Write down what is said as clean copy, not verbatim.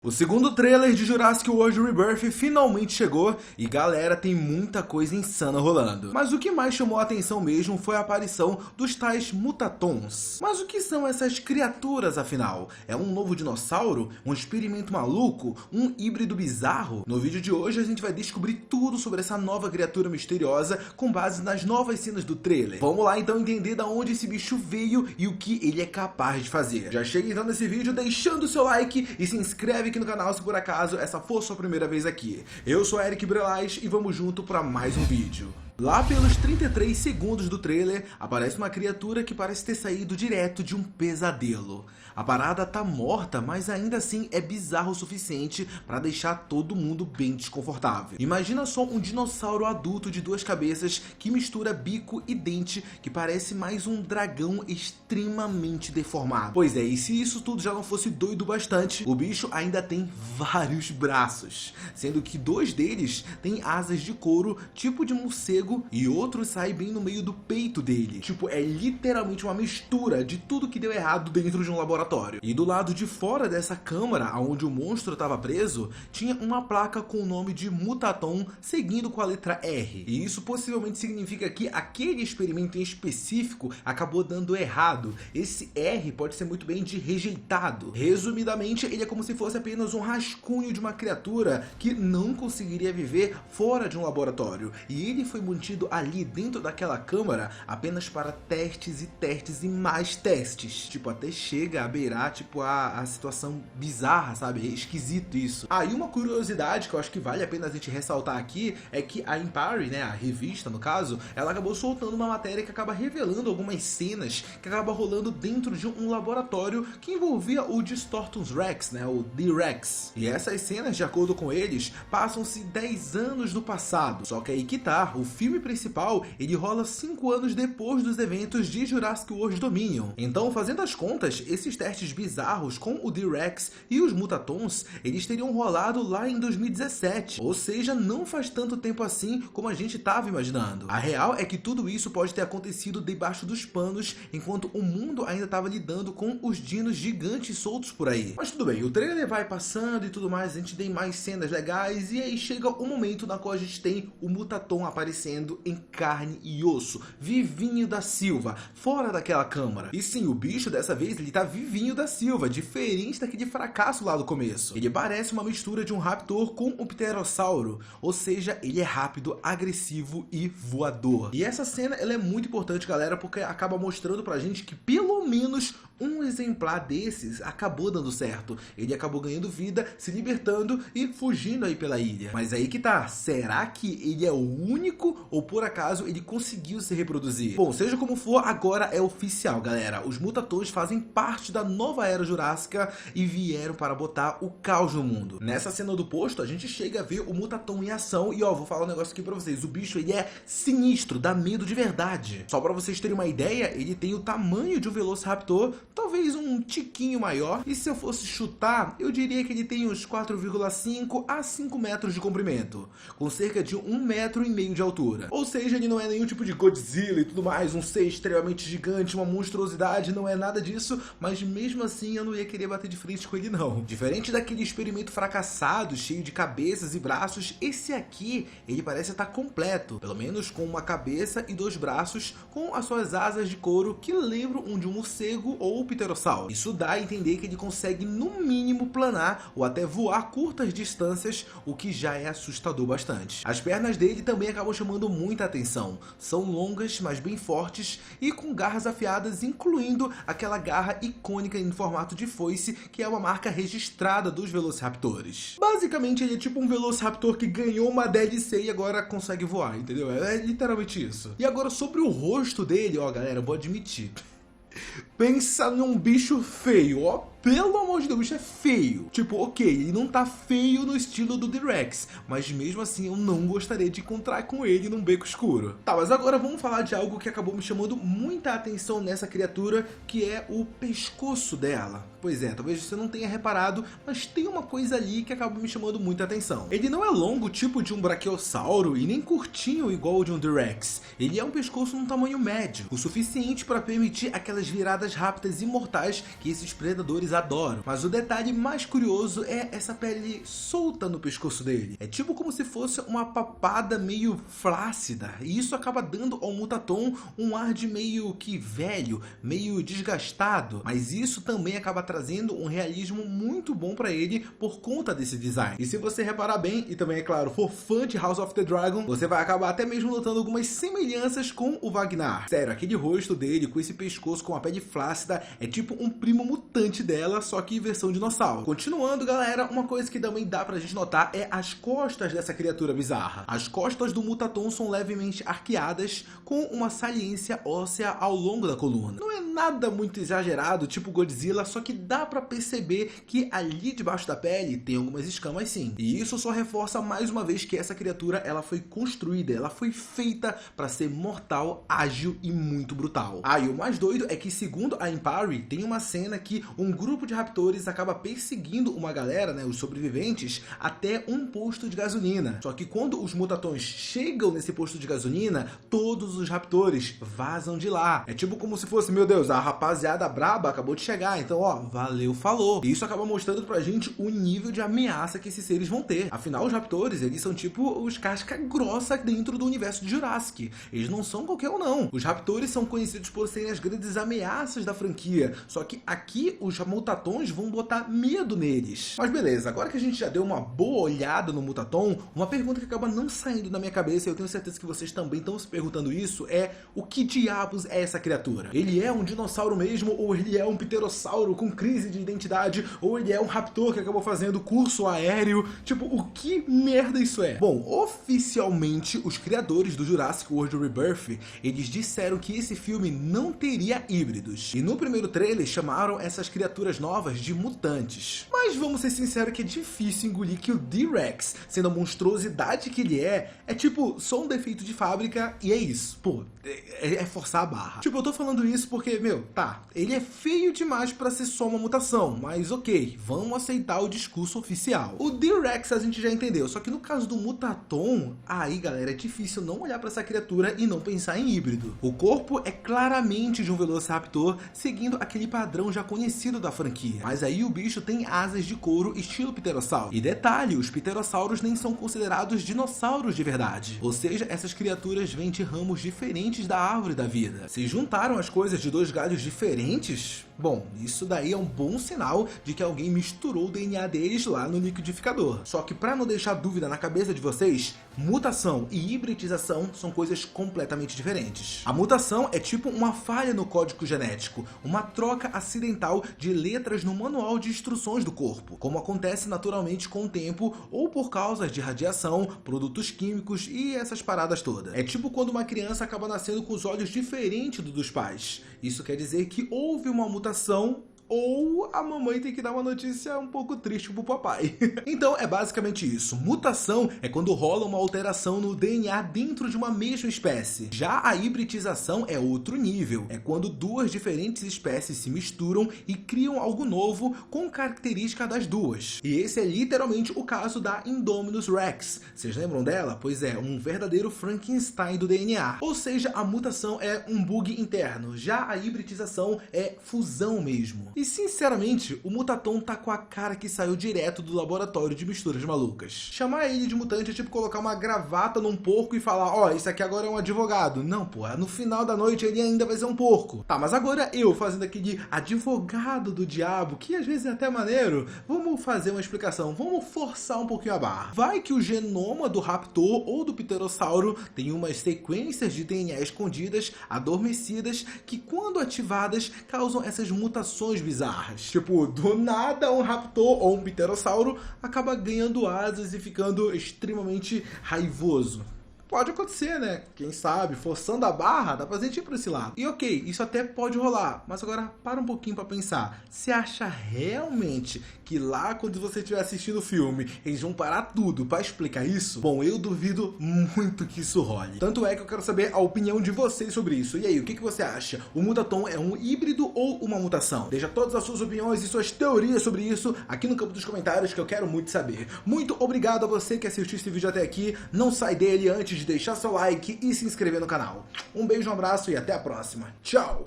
O segundo trailer de Jurassic World Rebirth finalmente chegou e galera, tem muita coisa insana rolando. Mas o que mais chamou a atenção mesmo foi a aparição dos tais Mutatons. Mas o que são essas criaturas afinal? É um novo dinossauro? Um experimento maluco? Um híbrido bizarro? No vídeo de hoje a gente vai descobrir tudo sobre essa nova criatura misteriosa com base nas novas cenas do trailer. Vamos lá então entender de onde esse bicho veio e o que ele é capaz de fazer. Já chega então nesse vídeo deixando o seu like e se inscreve aqui no canal se por acaso essa for sua primeira vez aqui. Eu sou Eric Brelais e vamos junto para mais um vídeo. Lá pelos 33 segundos do trailer, aparece uma criatura que parece ter saído direto de um pesadelo. A parada tá morta, mas ainda assim é bizarro o suficiente para deixar todo mundo bem desconfortável. Imagina só um dinossauro adulto de duas cabeças que mistura bico e dente, que parece mais um dragão extremamente deformado. Pois é, e se isso tudo já não fosse doido bastante, o bicho ainda tem vários braços, sendo que dois deles têm asas de couro, tipo de morcego, e outro sai bem no meio do peito dele. Tipo, é literalmente uma mistura de tudo que deu errado dentro de um laboratório. E do lado de fora dessa câmara, onde o monstro estava preso, tinha uma placa com o nome de Mutaton, seguindo com a letra R. E isso possivelmente significa que aquele experimento em específico acabou dando errado. Esse R pode ser muito bem de rejeitado. Resumidamente, ele é como se fosse apenas um rascunho de uma criatura que não conseguiria viver fora de um laboratório. E ele foi mantido ali dentro daquela câmara apenas para testes e mais testes. Tipo, até chega a beirar, tipo, a situação bizarra, sabe? É esquisito isso. E uma curiosidade que eu acho que vale a pena a gente ressaltar aqui é que a Empire, né, a revista no caso, ela acabou soltando uma matéria que acaba revelando algumas cenas que acaba rolando dentro de um laboratório que envolvia o Distortus Rex, né, o D-Rex. E essas cenas, de acordo com eles, passam-se 10 anos no passado. Só que aí que tá, o filme principal, ele rola 5 anos depois dos eventos de Jurassic World Dominion. Então, fazendo as contas, esses testes bizarros com o D-Rex e os Mutatons, eles teriam rolado lá em 2017. Ou seja, não faz tanto tempo assim como a gente estava imaginando. A real é que tudo isso pode ter acontecido debaixo dos panos, enquanto o mundo ainda estava lidando com os dinos gigantes soltos por aí. Mas tudo bem, o trailer vai passando e tudo mais, a gente tem mais cenas legais, e aí chega o momento na qual a gente tem o Mutaton aparecendo em carne e osso, vivinho da Silva, fora daquela câmara. E sim, o bicho dessa vez ele tá vivinho da Silva, diferente daquele fracasso lá do começo. Ele parece uma mistura de um raptor com um pterossauro, ou seja, ele é rápido, agressivo e voador. E essa cena ela é muito importante, galera, porque acaba mostrando pra gente que pelo menos um exemplar desses acabou dando certo. Ele acabou ganhando vida, se libertando e fugindo aí pela ilha. Mas aí que tá, será que ele é o único ou por acaso ele conseguiu se reproduzir? Bom, seja como for, agora é oficial, galera. Os Mutatons fazem parte da nova era jurássica e vieram para botar o caos no mundo. Nessa cena do posto, a gente chega a ver o Mutaton em ação e ó, vou falar um negócio aqui pra vocês. O bicho, ele é sinistro, dá medo de verdade. Só pra vocês terem uma ideia, ele tem o tamanho de um Velociraptor, talvez um tiquinho maior. E se eu fosse chutar, eu diria que ele tem uns 4,5 a 5 metros de comprimento, com cerca de 1,5 metro de altura. Ou seja, ele não é nenhum tipo de Godzilla e tudo mais, um ser extremamente gigante, uma monstruosidade, não é nada disso, mas mesmo assim eu não ia querer bater de frente com ele não. Diferente daquele experimento fracassado, cheio de cabeças e braços, esse aqui, ele parece estar completo, pelo menos com uma cabeça e 2 braços, com as suas asas de couro que lembram um de um morcego ou pterossauro. Isso dá a entender que ele consegue no mínimo planar ou até voar curtas distâncias, o que já é assustador bastante. As pernas dele também acabam chamando muita atenção. São longas, mas bem fortes e com garras afiadas, incluindo aquela garra icônica em formato de foice, que é uma marca registrada dos Velociraptores. Basicamente, ele é tipo um Velociraptor que ganhou uma DLC e agora consegue voar, entendeu? É literalmente isso. E agora sobre o rosto dele, ó, galera, eu vou admitir. Pensa num bicho feio, ó. Pelo amor de Deus, o bicho é feio. Tipo, ok, ele não tá feio no estilo do D-Rex, mas mesmo assim eu não gostaria de encontrar com ele num beco escuro. Tá, mas agora vamos falar de algo que acabou me chamando muita atenção nessa criatura, que é o pescoço dela. Pois é, talvez você não tenha reparado, mas tem uma coisa ali que acaba me chamando muita atenção. Ele não é longo tipo de um braquiossauro e nem curtinho igual o de um T-Rex. Ele é um pescoço num tamanho médio, o suficiente para permitir aquelas viradas rápidas e mortais que esses predadores adoram. Mas o detalhe mais curioso é essa pele solta no pescoço dele. É tipo como se fosse uma papada meio flácida, e isso acaba dando ao Mutaton um ar de meio que velho, meio desgastado, mas isso também acaba trazendo um realismo muito bom para ele por conta desse design. E se você reparar bem, e também é claro, for fã de House of the Dragon, você vai acabar até mesmo notando algumas semelhanças com o Vagnar. Sério, aquele rosto dele com esse pescoço com a pele flácida é tipo um primo mutante dela, só que versão dinossauro. Continuando, galera, uma coisa que também dá pra gente notar é as costas dessa criatura bizarra. As costas do Mutaton são levemente arqueadas, com uma saliência óssea ao longo da coluna. Não é nada muito exagerado, tipo Godzilla, só que dá pra perceber que ali debaixo da pele tem algumas escamas sim. E isso só reforça mais uma vez que essa criatura ela foi construída, ela foi feita pra ser mortal, ágil e muito brutal. Ah, e o mais doido é que segundo a Empire, tem uma cena que um grupo de raptores acaba perseguindo uma galera, né, os sobreviventes, até um posto de gasolina. Só que quando os Mutatons chegam nesse posto de gasolina, todos os raptores vazam de lá. É tipo como se fosse, meu Deus, a rapaziada braba acabou de chegar, então ó, valeu, falou. E isso acaba mostrando pra gente o nível de ameaça que esses seres vão ter. Afinal, os raptores, eles são tipo os casca grossa dentro do universo de Jurassic. Eles não são qualquer um não. Os raptores são conhecidos por serem as grandes ameaças da franquia, só que aqui os Mutatons vão botar medo neles. Mas beleza, agora que a gente já deu uma boa olhada no Mutaton, uma pergunta que acaba não saindo da minha cabeça, e eu tenho certeza que vocês também estão se perguntando isso, é o que diabos é essa criatura? Ele é um dinossauro mesmo, ou ele é um pterossauro com crise de identidade, ou ele é um raptor que acabou fazendo curso aéreo? Tipo, o que merda isso é? Bom, oficialmente os criadores do Jurassic World Rebirth, eles disseram que esse filme não teria híbridos. E no primeiro trailer chamaram essas criaturas novas de mutantes. Mas vamos ser sinceros que é difícil engolir que o T-Rex, sendo a monstruosidade que ele é tipo só um defeito de fábrica e é isso. Pô, é forçar a barra. Tipo, eu tô falando isso porque, meu, tá, ele é feio demais pra ser só uma mutação, mas ok, vamos aceitar o discurso oficial. O T-Rex a gente já entendeu, só que no caso do Mutaton, aí galera, é difícil não olhar pra essa criatura e não pensar em híbrido. O corpo é claramente de um Velociraptor, seguindo aquele padrão já conhecido da franquia, mas aí o bicho tem asas de couro estilo pterossauro. E detalhe, os pterossauros nem são considerados dinossauros de verdade, ou seja, essas criaturas vêm de ramos diferentes da árvore da vida. Se juntaram as coisas de dois galhos diferentes, bom, isso daí é um bom sinal de que alguém misturou o DNA deles lá no liquidificador. Só que para não deixar dúvida na cabeça de vocês, mutação e hibridização são coisas completamente diferentes. A mutação é tipo uma falha no código genético, uma troca acidental de letras no manual de instruções do corpo, como acontece naturalmente com o tempo ou por causa de radiação, produtos químicos e essas paradas todas. É tipo quando uma criança acaba nascendo com os olhos diferentes dos pais. Isso quer dizer que houve uma mutação, ou a mamãe tem que dar uma notícia um pouco triste pro papai. Então é basicamente isso. Mutação é quando rola uma alteração no DNA dentro de uma mesma espécie. Já a hibridização é outro nível. É quando duas diferentes espécies se misturam e criam algo novo com característica das duas. E esse é literalmente o caso da Indominus Rex. Vocês lembram dela? Pois é, um verdadeiro Frankenstein do DNA. Ou seja, a mutação é um bug interno. Já a hibridização é fusão mesmo. E sinceramente, o Mutaton tá com a cara que saiu direto do laboratório de misturas malucas. Chamar ele de mutante é tipo colocar uma gravata num porco e falar, ó, esse aqui agora é um advogado. Não, pô, no final da noite ele ainda vai ser um porco. Tá, mas agora eu fazendo aquele advogado do diabo, que às vezes é até maneiro, vamos fazer uma explicação, vamos forçar um pouquinho a barra. Vai que o genoma do raptor ou do pterossauro tem umas sequências de DNA escondidas, adormecidas, que quando ativadas causam essas mutações bizarras. Tipo, do nada um raptor ou um pterossauro acaba ganhando asas e ficando extremamente raivoso. pode acontecer, né? Quem sabe, forçando a barra, dá pra gente ir pra esse lado. E ok, isso até pode rolar, mas agora para um pouquinho pra pensar. Você acha realmente que lá quando você estiver assistindo o filme, eles vão parar tudo pra explicar isso? Bom, eu duvido muito que isso role. Tanto é que eu quero saber a opinião de vocês sobre isso. E aí, o que você acha? O Mutatom é um híbrido ou uma mutação? Deixa todas as suas opiniões e suas teorias sobre isso aqui no campo dos comentários, que eu quero muito saber. Muito obrigado a você que assistiu esse vídeo até aqui. Não sai dele antes de deixar seu like e se inscrever no canal. Um beijo, um abraço e até a próxima. Tchau!